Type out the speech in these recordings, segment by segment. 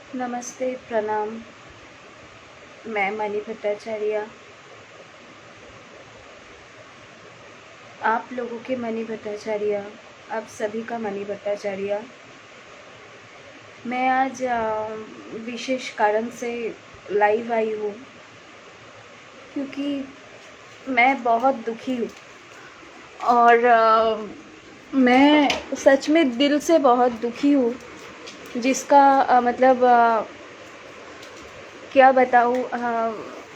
नमस्ते, प्रणाम। मैं मणि भट्टाचार्य, आप लोगों के मणि भट्टाचार्य, आप सभी का मणि भट्टाचार्य। मैं आज विशेष कारण से लाइव आई हूँ क्योंकि मैं बहुत दुखी हूँ और मैं सच में दिल से बहुत दुखी हूँ, जिसका मतलब क्या बताऊँ,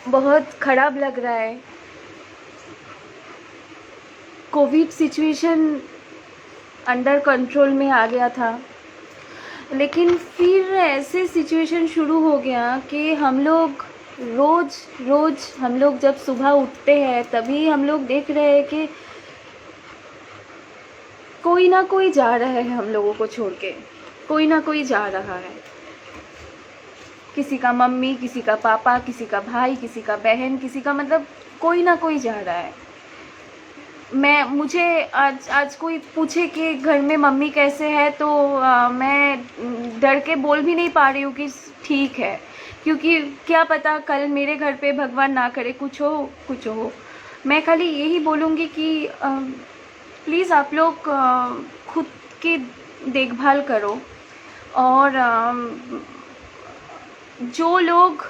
बहुत ख़राब लग रहा है। कोविड सिचुएशन अंडर कंट्रोल में आ गया था, लेकिन फिर ऐसे सिचुएशन शुरू हो गया कि हम लोग रोज़ हम लोग जब सुबह उठते हैं तभी हम लोग देख रहे हैं कि कोई ना कोई जा रहा है हम लोगों को छोड़ के, कोई ना कोई जा रहा है। किसी का मम्मी, किसी का पापा, किसी का भाई, किसी का बहन, किसी का मतलब कोई ना कोई जा रहा है। मुझे आज कोई पूछे कि घर में मम्मी कैसे है तो मैं डर के बोल भी नहीं पा रही हूँ कि ठीक है, क्योंकि क्या पता कल मेरे घर पे भगवान ना करे कुछ हो। मैं खाली यही बोलूँगी कि प्लीज़ आप लोग खुद की देखभाल करो और जो लोग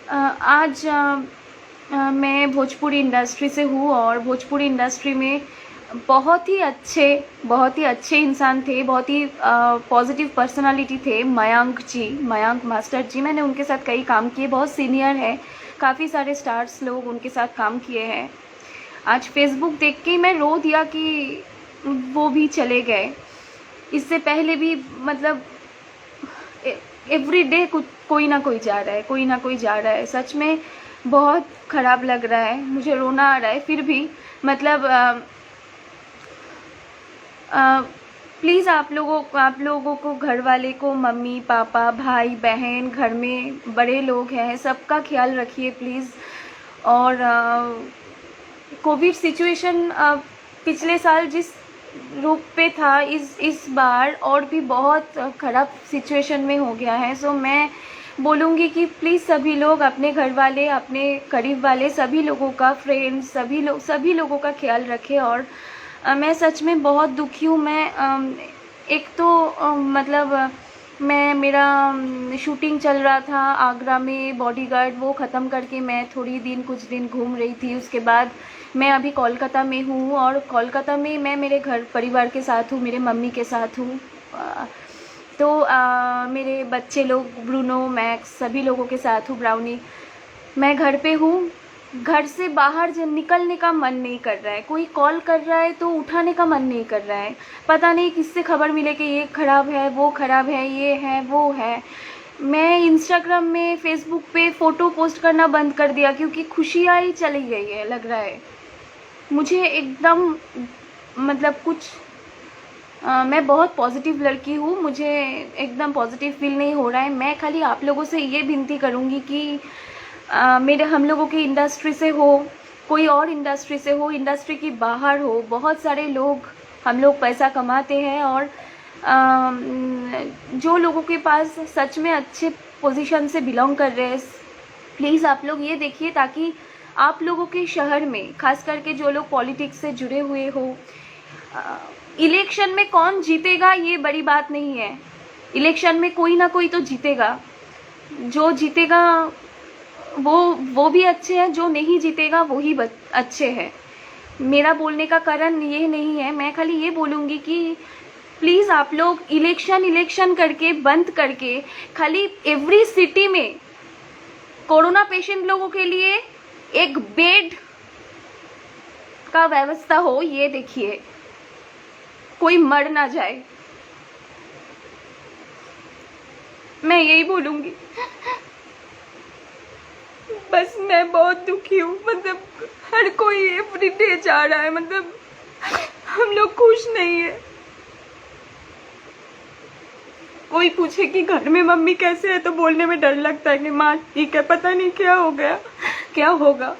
आज मैं भोजपुरी इंडस्ट्री से हूँ और भोजपुरी इंडस्ट्री में बहुत ही अच्छे इंसान थे, बहुत ही पॉजिटिव पर्सनालिटी थे। मयंक मास्टर जी, मैंने उनके साथ कई काम किए, बहुत सीनियर है, काफ़ी सारे स्टार्स लोग उनके साथ काम किए हैं। आज फेसबुक देख के मैं रो दिया कि वो भी चले गए। इससे पहले भी मतलब एवरी डे कोई ना कोई जा रहा है। सच में बहुत ख़राब लग रहा है, मुझे रोना आ रहा है। फिर भी मतलब प्लीज़ आप लोगों को, घर वाले को, मम्मी पापा भाई बहन, घर में बड़े लोग हैं, सबका ख्याल रखिए प्लीज़। और कोविड सिचुएशन पिछले साल जिस रूप पे था, इस बार और भी बहुत ख़राब सिचुएशन में हो गया है। सो मैं बोलूँगी कि प्लीज़ सभी लोग अपने घर वाले, अपने करीब वाले सभी लोगों का, फ्रेंड्स, सभी लोगों का ख्याल रखें। और मैं सच में बहुत दुखी हूँ। मैं एक तो मतलब मेरा शूटिंग चल रहा था आगरा में, बॉडीगार्ड, वो ख़त्म करके मैं कुछ दिन घूम रही थी। उसके बाद मैं अभी कोलकाता में हूँ और कोलकाता में मैं मेरे घर परिवार के साथ हूँ, मेरे मम्मी के साथ हूँ। तो मेरे बच्चे लोग, ब्रूनो, मैक्स, सभी लोगों के साथ हूँ, ब्राउनी। मैं घर पे हूँ। घर से बाहर निकलने का मन नहीं कर रहा है। कोई कॉल कर रहा है तो उठाने का मन नहीं कर रहा है। पता नहीं किससे खबर मिले कि ये ख़राब है, वो ख़राब है, ये है, वो है। मैं इंस्टाग्राम में, फेसबुक पे फ़ोटो पोस्ट करना बंद कर दिया क्योंकि खुशियाँ ही चली गई है, लग रहा है मुझे एकदम। मतलब मैं बहुत पॉजिटिव लड़की हूँ, मुझे एकदम पॉजिटिव फील नहीं हो रहा है। मैं खाली आप लोगों से ये विनती करूँगी कि हम लोगों की इंडस्ट्री से हो, कोई और इंडस्ट्री से हो, इंडस्ट्री की बाहर हो, बहुत सारे लोग, हम लोग पैसा कमाते हैं और जो लोगों के पास सच में अच्छे पोजीशन से बिलोंग कर रहे हैं, प्लीज़ आप लोग ये देखिए, ताकि आप लोगों के शहर में, खास करके जो लोग पॉलिटिक्स से जुड़े हुए हो, इलेक्शन में कौन जीतेगा ये बड़ी बात नहीं है। इलेक्शन में कोई ना कोई तो जीतेगा, जो जीतेगा वो भी अच्छे हैं, जो नहीं जीतेगा वो ही अच्छे हैं। मेरा बोलने का कारण ये नहीं है, मैं खाली ये बोलूँगी कि प्लीज़ आप लोग इलेक्शन करके, बंद करके, खाली एवरी सिटी में कोरोना पेशेंट लोगों के लिए एक बेड का व्यवस्था हो, ये देखिए, कोई मर ना जाए। मैं यही बोलूँगी। बस मैं बहुत दुखी हूँ। मतलब हर कोई एवरीडे जा रहा है, मतलब हम लोग खुश नहीं है। कोई पूछे कि घर में मम्मी कैसे है तो बोलने में डर लगता है कि माँ ठीक है, पता नहीं क्या हो गया, क्या होगा।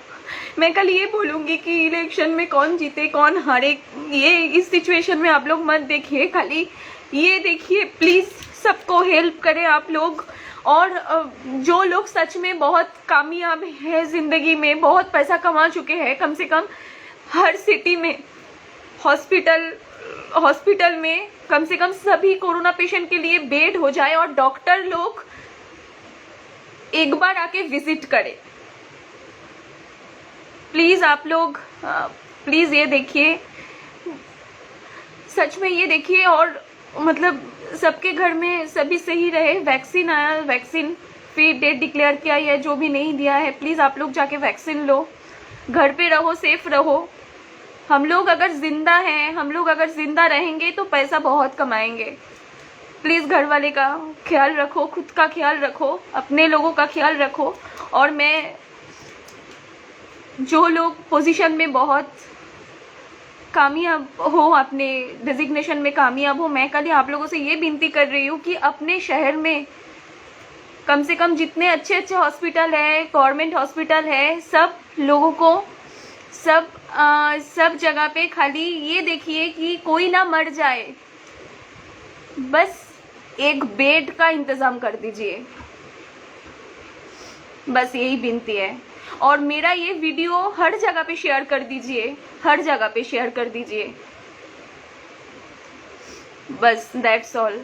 मैं कल ये बोलूँगी कि इलेक्शन में कौन जीते कौन हारे, ये इस सिचुएशन में आप लोग मत देखिए, खाली ये देखिए प्लीज़, सबको हेल्प करें आप लोग। और जो लोग सच में बहुत कामयाब हैं ज़िंदगी में, बहुत पैसा कमा चुके हैं, कम से कम हर सिटी में हॉस्पिटल में कम से कम सभी कोरोना पेशेंट के लिए बेड हो जाए और डॉक्टर लोग एक बार आके विजिट करें। प्लीज़ आप लोग प्लीज़ ये देखिए, सच में ये देखिए। और मतलब सबके घर में सभी सही रहे। वैक्सीन आया, वैक्सीन फिर डेट डिक्लेयर किया है, जो भी नहीं दिया है प्लीज़ आप लोग जाके वैक्सीन लो, घर पे रहो, सेफ रहो। हम लोग अगर जिंदा हैं, हम लोग अगर जिंदा रहेंगे तो पैसा बहुत कमाएंगे। प्लीज़ घर वाले का ख्याल रखो, खुद का ख्याल रखो, अपने लोगों का ख्याल रखो। और मैं जो लोग पोजीशन में बहुत कामयाब हो, अपने डिजिग्नेशन में कामयाब हो, मैं कल आप लोगों से ये विनती कर रही हूँ कि अपने शहर में कम से कम जितने अच्छे अच्छे हॉस्पिटल है, गवर्नमेंट हॉस्पिटल है, सब लोगों को सब जगह पे खाली ये देखिए कि कोई ना मर जाए, बस एक बेड का इंतज़ाम कर दीजिए। बस यही विनती है। और मेरा ये वीडियो हर जगह पे शेयर कर दीजिए, हर जगह पे शेयर कर दीजिए। बस दैट्स ऑल।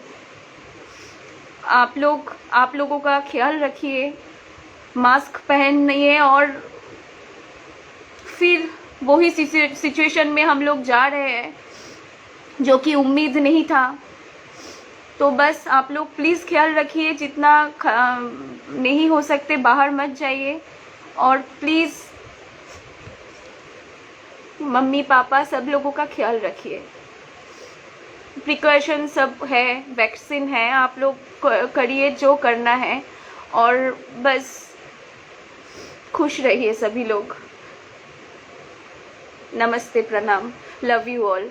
आप लोगों का ख्याल रखिए, मास्क पहनिए। और फिर वही सिचुएशन में हम लोग जा रहे हैं जो कि उम्मीद नहीं था। तो बस आप लोग प्लीज़ ख्याल रखिए, जितना नहीं हो सकते बाहर मत जाइए। और प्लीज़ मम्मी पापा सब लोगों का ख्याल रखिए। प्रिकॉशन सब है, वैक्सीन है, आप लोग करिए जो करना है। और बस खुश रहिए सभी लोग। नमस्ते, प्रणाम, लव यू ऑल।